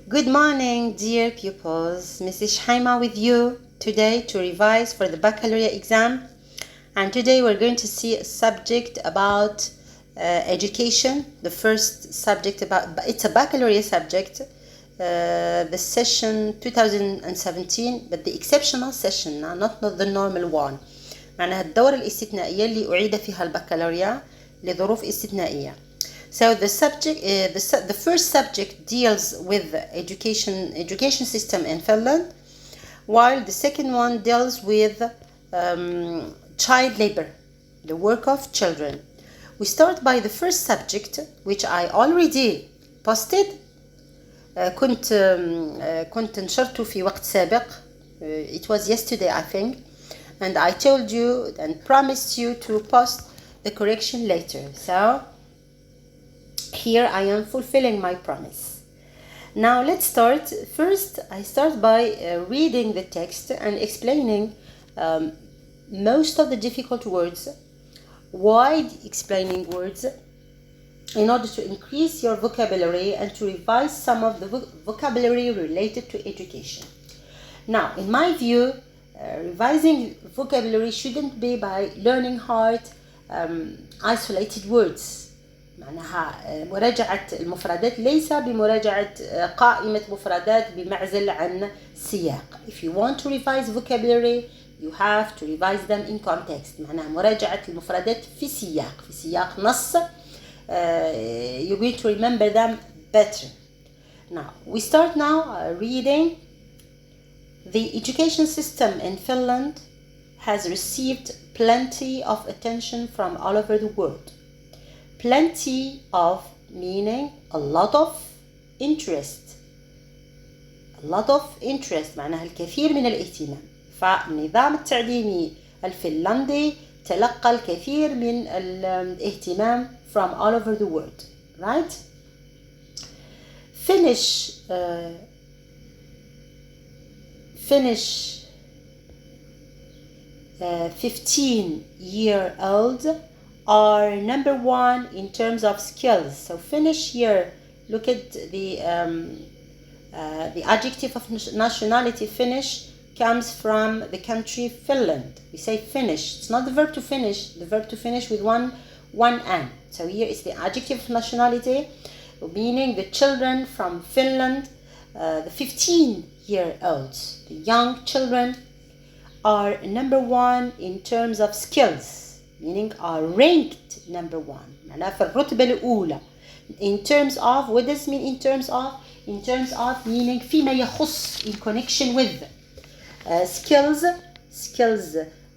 Good morning, dear pupils. Mrs Chehaima with you today to revise for the baccalaureate exam. And today we're going to see a subject about education. The first subject it's a baccalaureate subject, the session 2017, but the exceptional session, not the normal one. معناها الدورة الاستثنائية اللي أعيد فيها البكالوريا لظروف استثنائية. So the subject, the first subject deals with education system in Finland, while the second one deals with child labor, the work of children. We start by the first subject, which I already posted. كنت نشرته في وقت سابق. It was yesterday, I think, and I told you and promised you to post the correction later. So here I am fulfilling my promise. Now let's start. First, I start by reading the text and explaining most of the difficult words, wide explaining words, in order to increase your vocabulary and to revise some of the vocabulary related to education. Now, in my view, revising vocabulary shouldn't be by learning hard isolated words. معناها مراجعة المفردات ليس بمراجعة قائمة مفردات بمعزل عن سياق. If you want to revise vocabulary, you have to revise them in context. معناها مراجعة المفردات في سياق نص. You're going to remember them better. Now, we start now reading. The education system in Finland has received plenty of attention from all over the world. Plenty of meaning a lot of interest. A lot of interest معناها الكثير من الاهتمام. فالنظام التعليمي الفنلندي تلقى الكثير من الاهتمام from all over the world. Right? Finnish 15-year-olds are number one in terms of skills. So Finnish here, look at the adjective of nationality. Finnish comes from the country Finland. We say Finnish. It's not the verb to finish. The verb to finish with one N. So here it's the adjective of nationality, meaning the children from Finland, the 15-year-olds, the young children, are number one in terms of skills. Meaning are ranked number one. معناها في الرتبة الأولى. In terms of, what does it mean in terms of? In terms of meaning فيما يخص, in connection with. Skills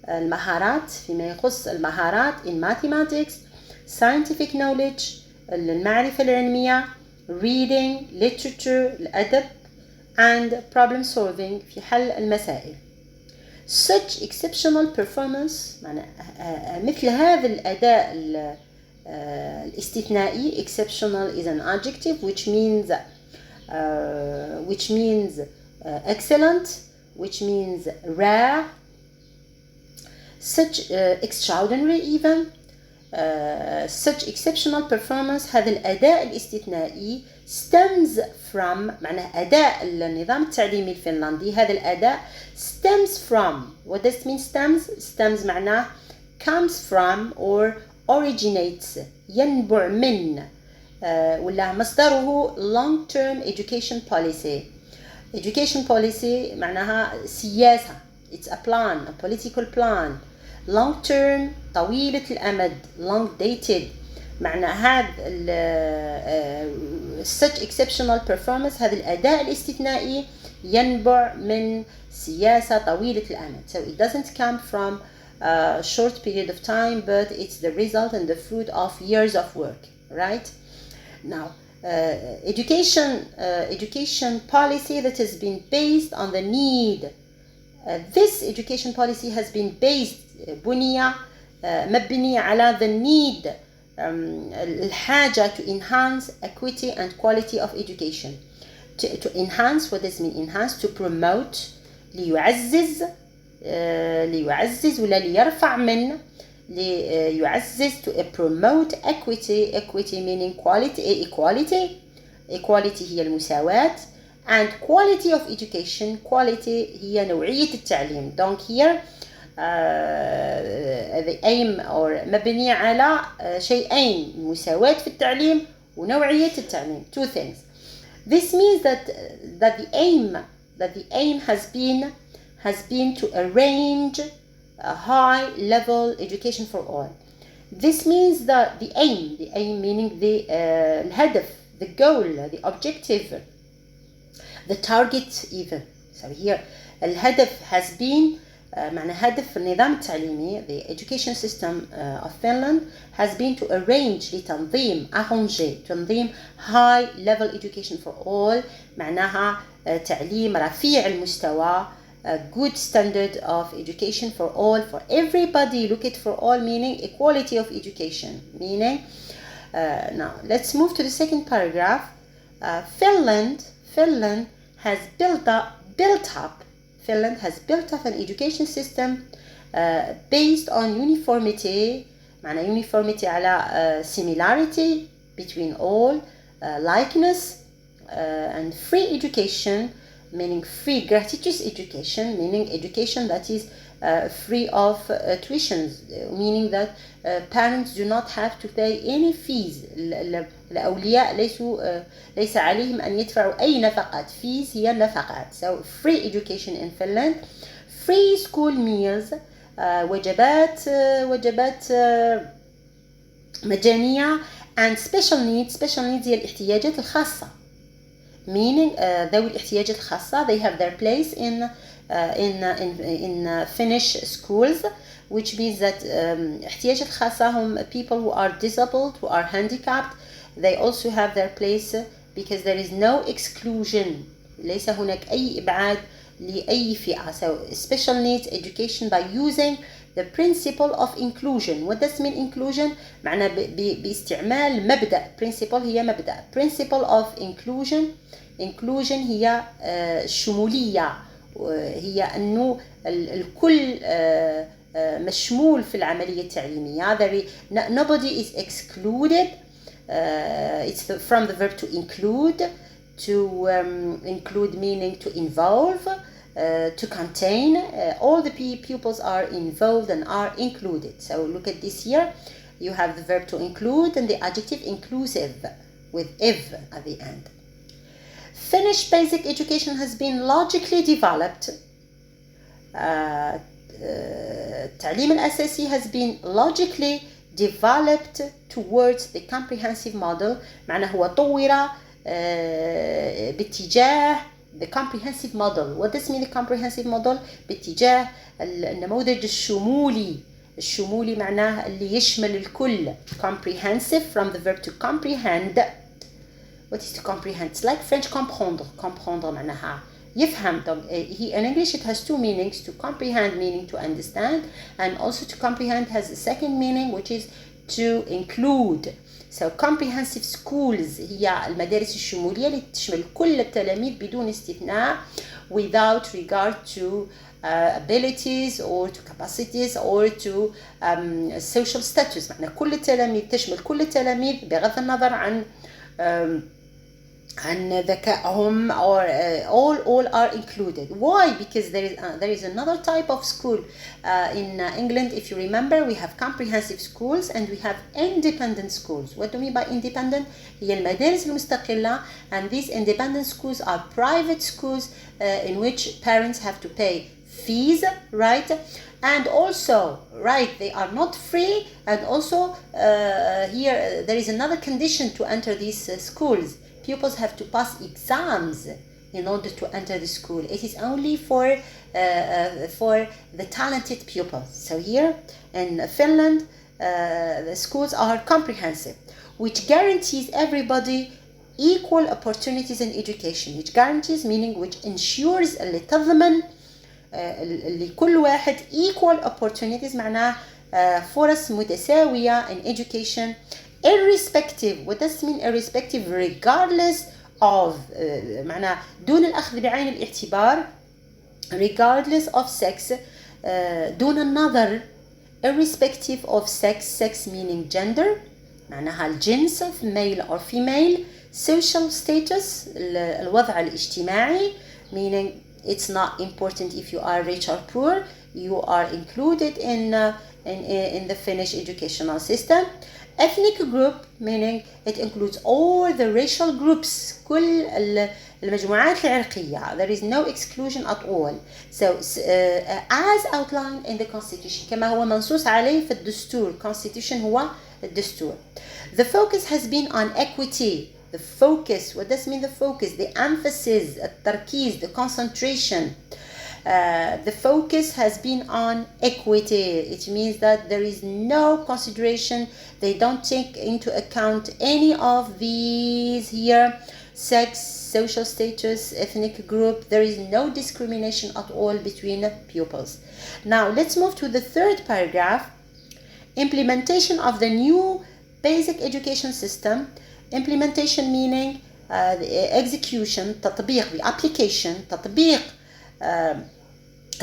المهارات, فيما يخص المهارات in mathematics, scientific knowledge, المعرفة العلمية, reading, literature, الأدب, and problem solving في حل المسائل. Such exceptional performance مثل هذا الأداء الاستثنائي. Exceptional is an adjective which means excellent, which means rare, such extraordinary even. Such exceptional performance, هذا الأداء الاستثنائي stems from, معناه أداء النظام التعليمي الفنلندي، هذا الأداء stems from. What does it mean stems? Stems معناه comes from or originates, ينبع من ولا مصدره long term education policy. Education policy معناها سياسة. It's a plan, a political plan. long term طويلة الأمد, long dated. معنى هذا such exceptional performance, هذا الأداء الاستثنائي ينبع من سياسة طويلة الأمد. So it doesn't come from a short period of time, but it's the result and the fruit of years of work. Right? Now, education policy that has been based on the need. This education policy has been based مبنية على the need, الحاجة to enhance equity and quality of education. To enhance, what does it mean enhance? To promote, ليعزز ولا ليرفع من, ليعزز, to promote equity meaning quality, equality هي المساواة, and quality of education. quality هي نوعية التعليم. donc here the aim or مبني على شيئين: مساواة في التعليم ونوعية التعليم. two things. This means that the aim has been to arrange a high level education for all. This means that the aim meaning the الهدف, the goal, the objective, the target even. So here الهدف has been معنى هدف النظام التعليمي, the education system of Finland has been to arrange تنظيم high level education for all. معناها تعليم رفيع المستوى, a good standard of education for all, for everybody. Look at for all meaning equality of education, meaning now let's move to the second paragraph. Finland has built up an education system based on uniformity. معنى uniformity على similarity between all, likeness, and free education, meaning free gratuitous education, meaning education that is free of tuitions, meaning that parents do not have to pay any fees. الأولياء ليس عليهم أن يدفعوا أي نفقات. fees هي نفقات. So free education in Finland, free school meals, وجبات مجانية, and special needs هي الاحتياجات الخاصة, meaning ذوي الاحتياجات الخاصة, they have their place in Finnish schools, which means that احتياجات خاصة هم people who are disabled, who are handicapped. They also have their place because there is no exclusion. ليس هناك أي إبعاد لأي فئة. So special needs education by using the principle of inclusion. What does mean inclusion? معنى باستعمال مبدأ. principle هي مبدأ. principle of inclusion هي الشمولية, هي أنه الكل مشمول في العملية التعليمية. Nobody is excluded. It's from the verb to include meaning to involve, to contain. All the pupils are involved and are included. So look at this here. You have the verb to include and the adjective inclusive with "iv" at the end. Finnish basic education has been logically developed. التعليم الأساسي has been logically developed towards the comprehensive model. معناه هو طور باتجاه the comprehensive model. What does mean the comprehensive model? باتجاه النموذج الشمولي معناه اللي يشمل الكل. Comprehensive from the verb to comprehend. What is to comprehend? It's like French comprendre. Comprendre معناها يفهم. In English it has two meanings. To comprehend meaning to understand, and also to comprehend has a second meaning which is to include. So comprehensive schools هي المدارس الشمولية اللي تشمل كل التلاميذ بدون استثناء, without regard to abilities or to capacities or to social status. معنى كل التلاميذ تشمل كل التلاميذ بغض النظر عن ذكائهم, or all are included. Why? Because there is another type of school in England. If you remember, we have comprehensive schools and we have independent schools. What do we mean by independent? هي المدارس المستقلة, and these independent schools are private schools in which parents have to pay fees, right? And also, right, they are not free, and also here there is another condition to enter these schools. Pupils have to pass exams in order to enter the school. It is only for the talented pupils. So here in Finland, the schools are comprehensive, which guarantees everybody equal opportunities in education. Which guarantees meaning which ensures اللي تضمن لكل واحد equal opportunities, معناه فرص متساوية in education, irrespective. What does mean irrespective? Regardless of معناه دون الأخذ بعين الاعتبار, regardless of sex, دون النظر, irrespective of sex meaning gender, معناها الجنس male or female, social status الوضع الاجتماعي, meaning it's not important if you are rich or poor, you are included in the Finnish educational system. Ethnic group, meaning it includes all the racial groups, كل المجموعات العرقية, there is no exclusion at all. So as outlined in the constitution, كما هو منصوص عليه في الدستور, constitution هو الدستور. The focus has been on equity. The focus, what does mean the focus? The emphasis, التركيز, the concentration. The focus has been on equity. It means that there is no consideration. They don't take into account any of these here. Sex, social status, ethnic group. There is no discrimination at all between pupils. Now let's move to the third paragraph. Implementation of the new basic education system. Implementation meaning the execution, تطبيق, the application, تطبيق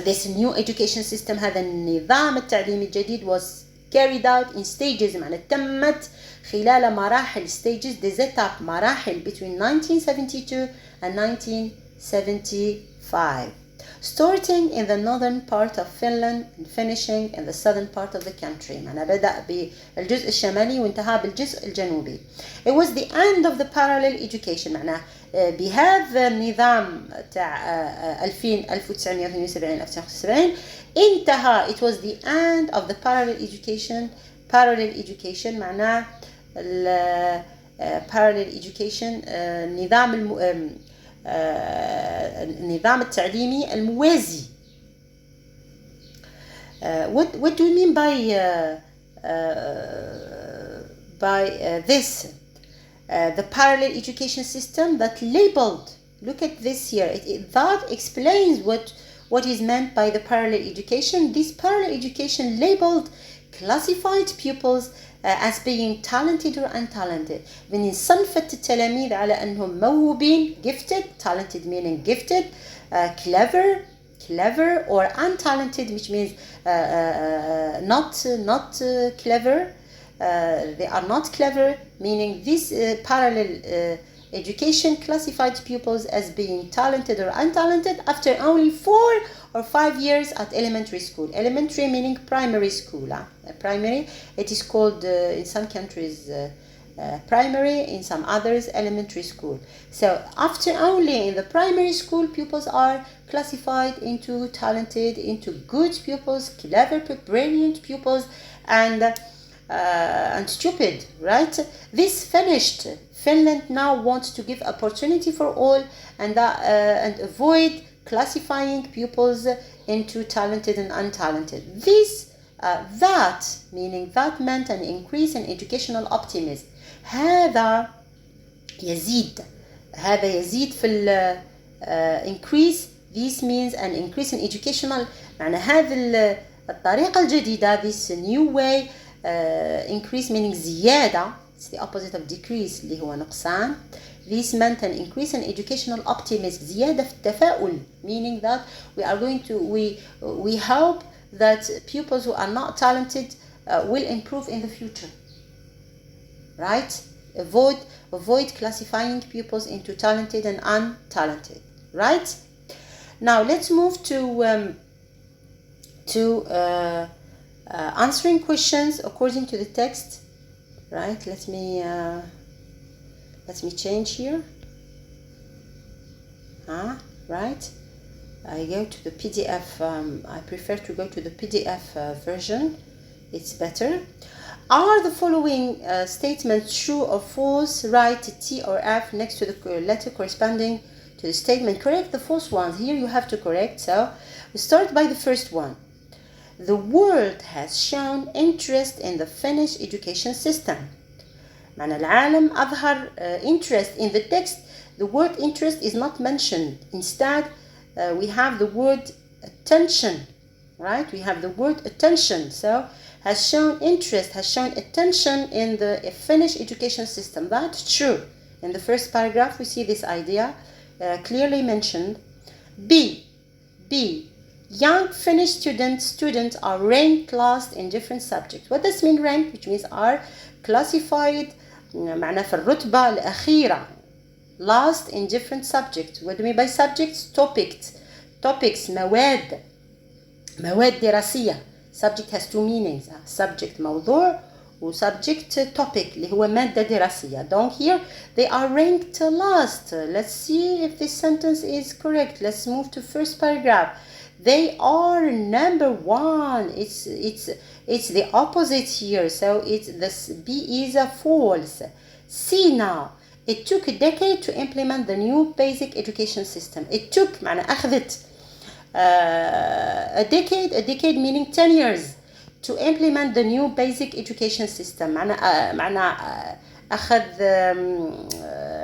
this new education system. هذا النظام التعليمي الجديد was carried out in stages, معنى تمت خلال مراحل, stages, des étapes, مراحل between 1972 and 1975, starting in the northern part of Finland and finishing in the southern part of the country. معنى بدأ بالجزء الشمالي وانتهى بالجزء الجنوبي. It was the end of the parallel education. معنى بهذا النظام تاع 1972 انتهى, it was the end of the parallel education. Parallel education معناه parallel education النظام التعليمي الموازي. What do you mean by this? The parallel education system that labeled, look at this here, that explains what is meant by the parallel education. This parallel education labeled classified pupils as being talented or untalented. من صنفت التلاميذ على أنهم موهوبين, gifted, talented meaning gifted, clever or untalented, which means not clever. They are not clever, meaning this parallel education classified pupils as being talented or untalented after only 4 or 5 years at elementary school. Elementary meaning primary school. Primary, it is called in some countries primary, in some others elementary school. So after only in the primary school, pupils are classified into talented, into good pupils, clever, brilliant pupils, and stupid, right? This finished. Finland now wants to give opportunity for all and avoid classifying pupils into talented and untalented. That meant an increase in educational optimism. هذا يزيد في increase. This means an increase in educational. معنى هذه الطريقة الجديدة, this new way, increase meaning زيادة. It's the opposite of decrease اللي هو نقصان. This meant an increase in educational optimism, زيادة في التفاؤل, meaning that we hope that pupils who are not talented will improve in the future, right? Avoid classifying pupils into talented and untalented, right? Now let's move to answering questions according to the text, right? Let me change here. Right? I go to the PDF. I prefer to go to the PDF version. It's better. Are the following statements true or false? Write T or F next to the letter corresponding to the statement. Correct the false ones. Here you have to correct. So we start by the first one. The world has shown interest in the Finnish education system. معنى العالم أظهر interest in the text. The word interest is not mentioned. Instead, we have the word attention, right? We have the word attention. So, has shown interest, has shown attention in the Finnish education system. That's true. In the first paragraph, we see this idea clearly mentioned. B. Young Finnish students are ranked last in different subjects. What does mean ranked? Which means are classified معناه في الرتبة الأخيرة. last in different subjects. What do we mean by subjects? topics مواد دراسية. subject has two meanings. subject موضوع و subject topic اللي هو مادة دراسية. Donc here they are ranked last. Let's see if this sentence is correct. Let's move to first paragraph. They are number one. It's the opposite here. So it's this B is a false. See now. It took a decade to implement the new basic education system. It took معنى أخذت a decade meaning 10 years to implement the new basic education system. معنى أخذ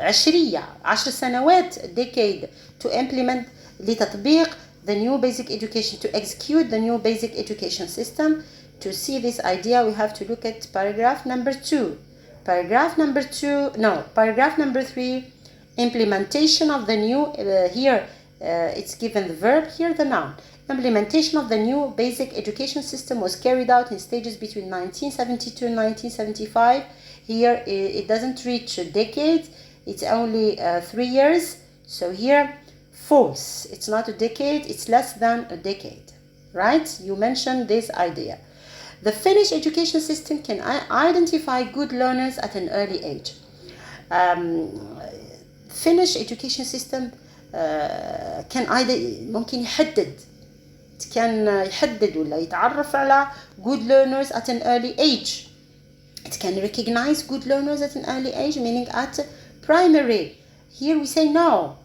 10 سنوات decade to implement لتطبيق the new basic education, to execute the new basic education system. To see this idea, we have to look at paragraph number 2. Paragraph number 3, implementation of the new, here it's given the verb, here the noun. Implementation of the new basic education system was carried out in stages between 1972 and 1975. Here it doesn't reach a decade, it's only 3 years. So here, false. It's not a decade, it's less than a decade, right? You mentioned this idea. The Finnish education system can identify good learners at an early age. Finnish education system ممكن يحدد ولا يتعرف على good learners at an early age. It can recognize good learners at an early age, meaning at primary. Here we say no,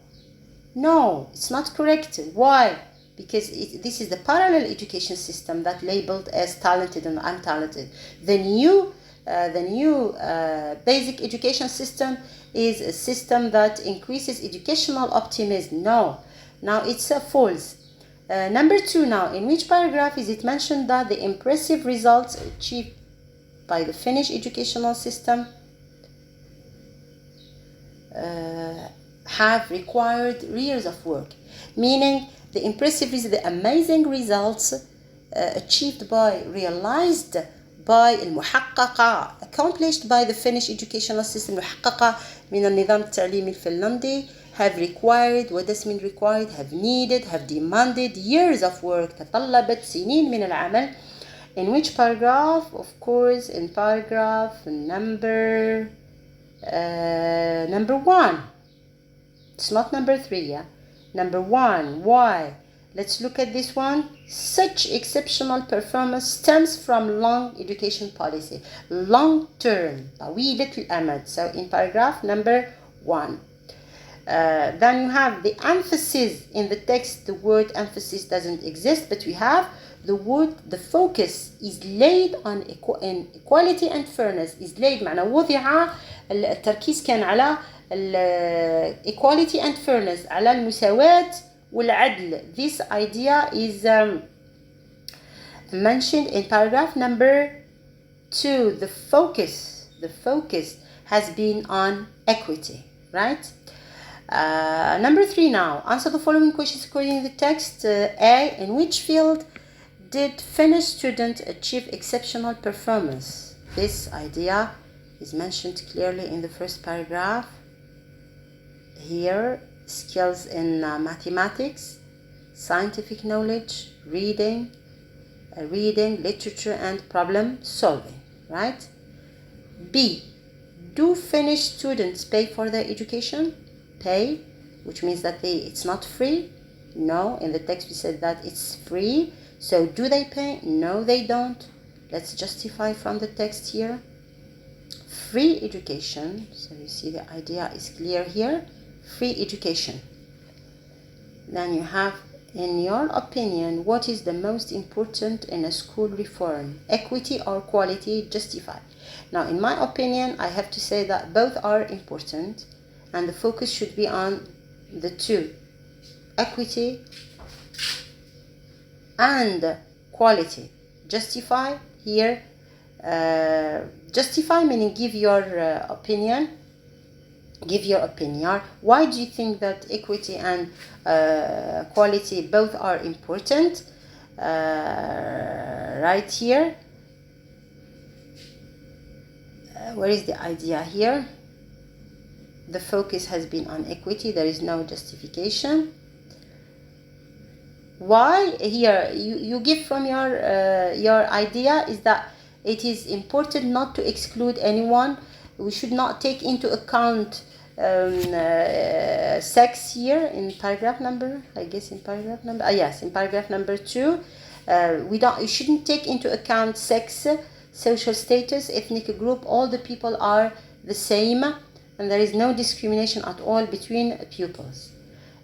it's not correct. Why? Because this is the parallel education system that labeled as talented and untalented. The new basic education system is a system that increases educational optimism. Now it's a false. Number 2 now, in which paragraph is it mentioned that the impressive results achieved by the Finnish educational system have required years of work? Meaning the impressive, the amazing results realized by المحققة, accomplished by the Finnish educational system, محققة من النظام التعليمي الفنلندي, have required. What does mean required? Have needed, have demanded years of work, تطلبت سنين من العمل. In which paragraph? Of course, in paragraph number 1. It's not number 3, yeah? Number 1. Why? Let's look at this one. Such exceptional performance stems from long education policy. Long term. طويلة الأمد. So in paragraph number 1. Then you have the emphasis in the text. The word emphasis doesn't exist, but we have the focus is laid on equality and fairness. Is laid معنى وضع التركيز كان على equality and fairness, على المساواة والعدل. This idea is mentioned in paragraph number 2. The focus has been on equity, right? Number 3 now. Answer the following questions according to the text. A. In which field did Finnish students achieve exceptional performance? This idea is mentioned clearly in the first paragraph. Here, skills in mathematics, scientific knowledge, reading, literature, and problem solving, right? B. Do Finnish students pay for their education? Pay, which means that it's not free. No, in the text we said that it's free. So do they pay? No, they don't. Let's justify from the text here. Free education. So you see the idea is clear here. Free education. Then you have, in your opinion, what is the most important in a school reform? Equity or quality? Justify. Now, in my opinion, I have to say that both are important, and the focus should be on the two, equity and quality. Justify here. Justify meaning give your opinion. Give your opinion. Why do you think that equity and quality both are important? Right here. Where is the idea here? The focus has been on equity. There is no justification. Why? Here you give from your idea is that it is important not to exclude anyone. We should not take into account sex here in paragraph number, I guess in paragraph number, yes, in paragraph number 2. You shouldn't take into account sex, social status, ethnic group. All the people are the same, and there is no discrimination at all between pupils.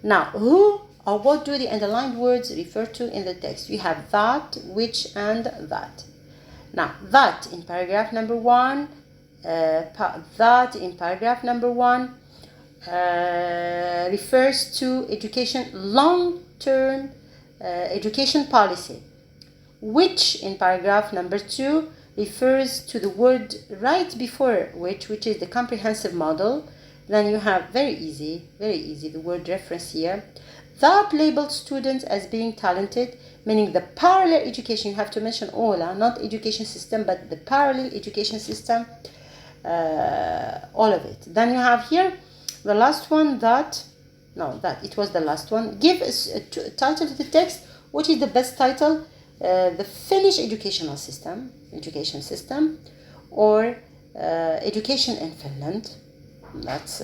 Now, who or what do the underlined words refer to in the text? We have that, which, and that. Now, that in paragraph number 1, that in paragraph number 1 refers to education, long-term education policy. Which in paragraph number 2 refers to the word right before which is the comprehensive model. Then you have very easy, the word reference here. That labeled students as being talented, meaning the parallel education. You have to mention all, not education system, but the parallel education system, all of it. Then you have here the last one, it was the last one. Give a title to the text. What is the best title? The Finnish education system, or education in Finland. That's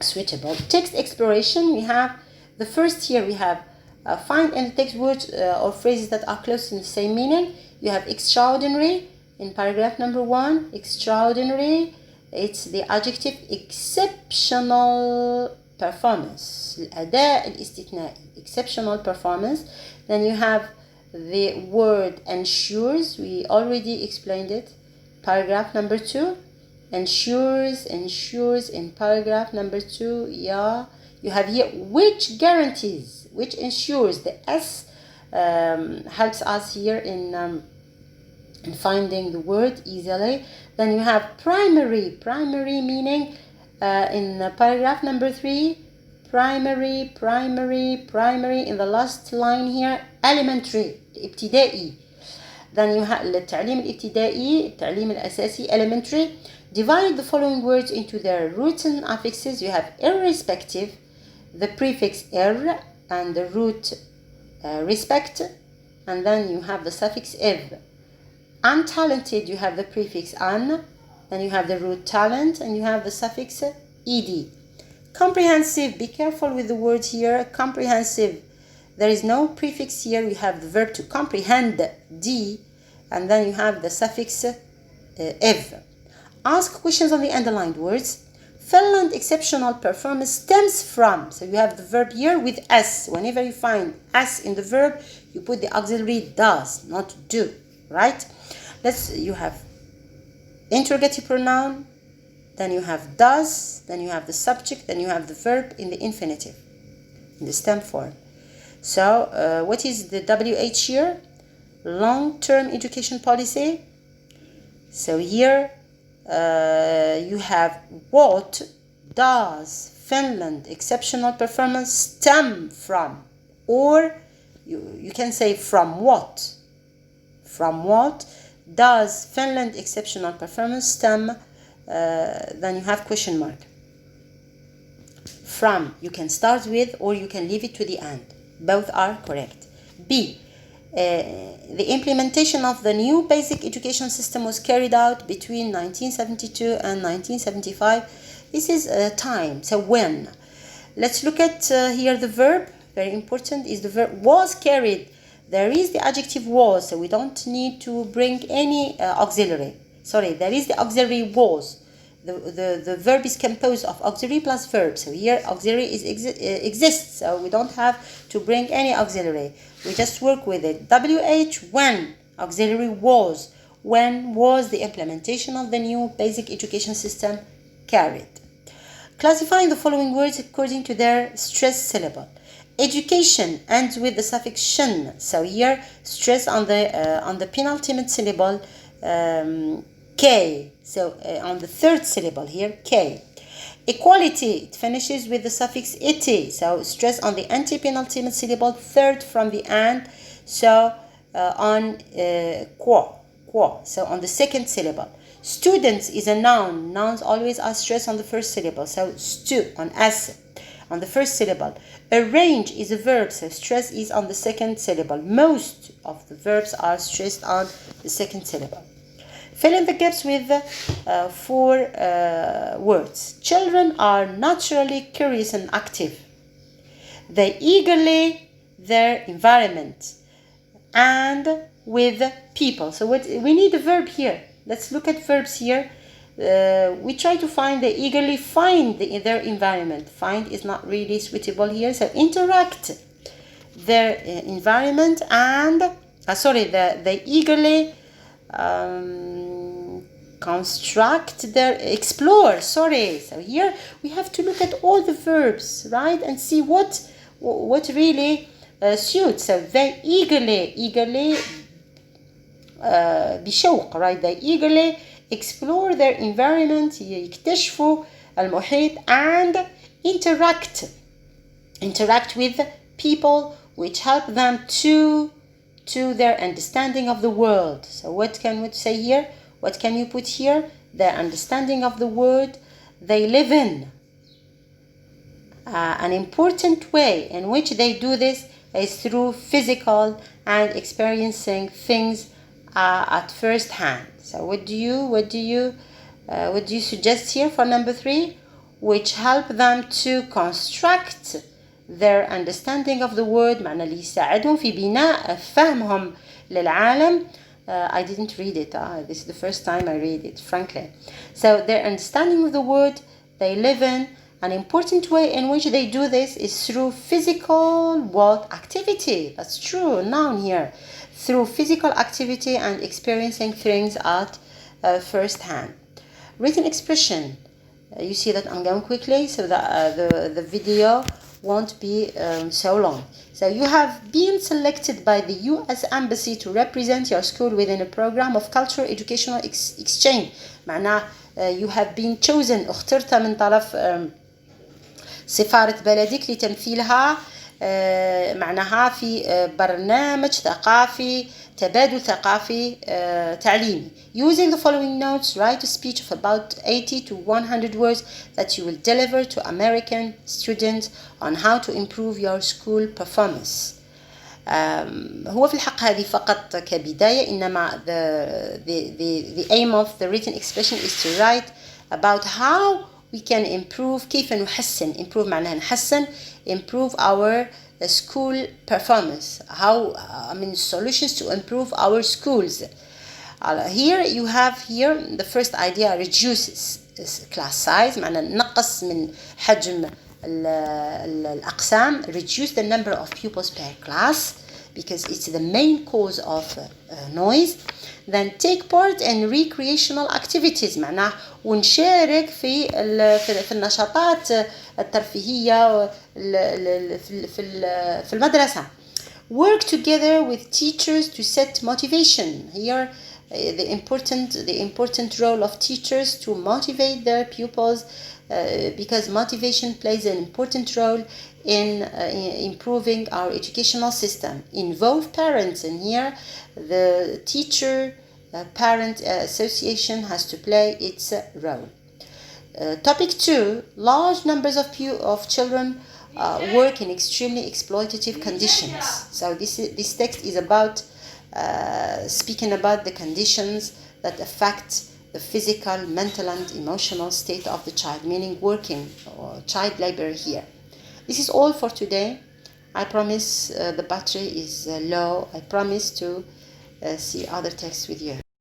suitable. Text exploration, we have the first here, we have find in the text words or phrases that are close in the same meaning. You have extraordinary in paragraph number 1. Extraordinary, it's the adjective exceptional performance. الأداء الاستثنائي, exceptional performance. Then you have the word ensures, we already explained it. Paragraph number 2. Ensures in paragraph number 2. Yeah, you have here which guarantees, which ensures. The S helps us here in finding the word easily. Then you have primary meaning in paragraph number 3. Primary in the last line here. Elementary, ابتدائي. Then you have التعليم الابتدائي, التعليم الأساسي, elementary. Divide the following words into their roots and affixes. You have irrespective, the prefix ir, and the root respect, and then you have the suffix iv. Untalented, you have the prefix an, and you have the root talent, and you have the suffix ed. Comprehensive, be careful with the word here. Comprehensive, there is no prefix here. We have the verb to comprehend, d, and then you have the suffix iv. Ask questions on the underlined words. Finland exceptional performance stems from. So you have the verb here with s. Whenever you find s in the verb, you put the auxiliary does, not do, right? You have interrogative pronoun, then you have does, then you have the subject, then you have the verb in the infinitive, in the stem form. So what is the WH here? Long-term education policy. So here you have what does Finland exceptional performance stem from, or you can say from what does Finland exceptional performance stem. Then you have question mark. From, you can start with or you can leave it to the end. Both are correct. B, the implementation of the new basic education system was carried out between 1972 and 1975. This is time, so when. Let's look at here the verb. Very important is the verb was carried. There is the adjective was, so we don't need to bring any auxiliary. Sorry, there is the auxiliary was. The verb is composed of auxiliary plus verb. So here auxiliary exists, so we don't have to bring any auxiliary. We just work with it. WH, when. Auxiliary was. When was the implementation of the new basic education system carried? Classifying the following words according to their stress syllable. Education ends with the suffix shin. So here stress on the penultimate syllable K. So on the third syllable here, K. Equality, it finishes with the suffix ity. So stress on the antepenultimate syllable, third from the end. So on qua. So on the second syllable. Students is a noun. Nouns always are stressed on the first syllable. So on S, on the first syllable. Arrange is a verb, so stress is on the second syllable. Most of the verbs are stressed on the second syllable. Fill in the gaps with 4 words. Children are naturally curious and active. They eagerly their environment and with people. So we need a verb here. Let's look at verbs here. We try to find they eagerly find their environment. Find is not really suitable here. So interact their environment and they eagerly construct their explore. So here we have to look at all the verbs, right, and see what really suits. So they eagerly بشوق, right, they eagerly explore their environment, يكتشفوا المحيط, and interact with people which help them to their understanding of the world. So what can we say here? What can you put here? Their understanding of the world they live in. An important way in which they do this is through physical and experiencing things at first hand. So what do you suggest here for number 3? Which help them to construct their understanding of the world, معنى اللي يساعدهم في بناء فهمهم للعالم. I didn't read it. This is the first time I read it, frankly. So their understanding of the world they live in. An important way in which they do this is through physical activity. That's true, noun here. Through physical activity and experiencing things at first hand. Written expression. You see that I'm going quickly so that the video won't be so long. So you have been selected by the U.S. Embassy to represent your school within a program of cultural educational exchange. معناه you have been chosen. اخترت من طرف سفارة بلدك لتمثيلها معناها في برنامج ثقافي تبادل ثقافي تعليمي. Using the following notes, write a speech of about 80 to 100 words that you will deliver to American students on how to improve your school performance. هو في الحق هذه فقط كبداية، إنما the aim of the written expression is to write about how we can improve. كيف نحسن. improve معناها نحسن. improve our school performance. How solutions to improve our schools. Here you have the first idea, reduce class size. معناها نقص من حجم الأقسام. reduce the number of pupils per class because it's the main cause of noise. Then take part in recreational activities. معناه ونشارك في النشاطات الترفيهية في المدرسة. Work together with teachers to set motivation. Here the important role of teachers to motivate their pupils because motivation plays an important role in improving our educational system. Involve parents, and here the teacher parent association has to play its role. Topic 2, large numbers of children work in extremely exploitative conditions. So this text is about speaking about the conditions that affect the physical, mental and emotional state of the child, meaning working or child labor here. This is all for today. I promise the battery is low. I promise to see other texts with you.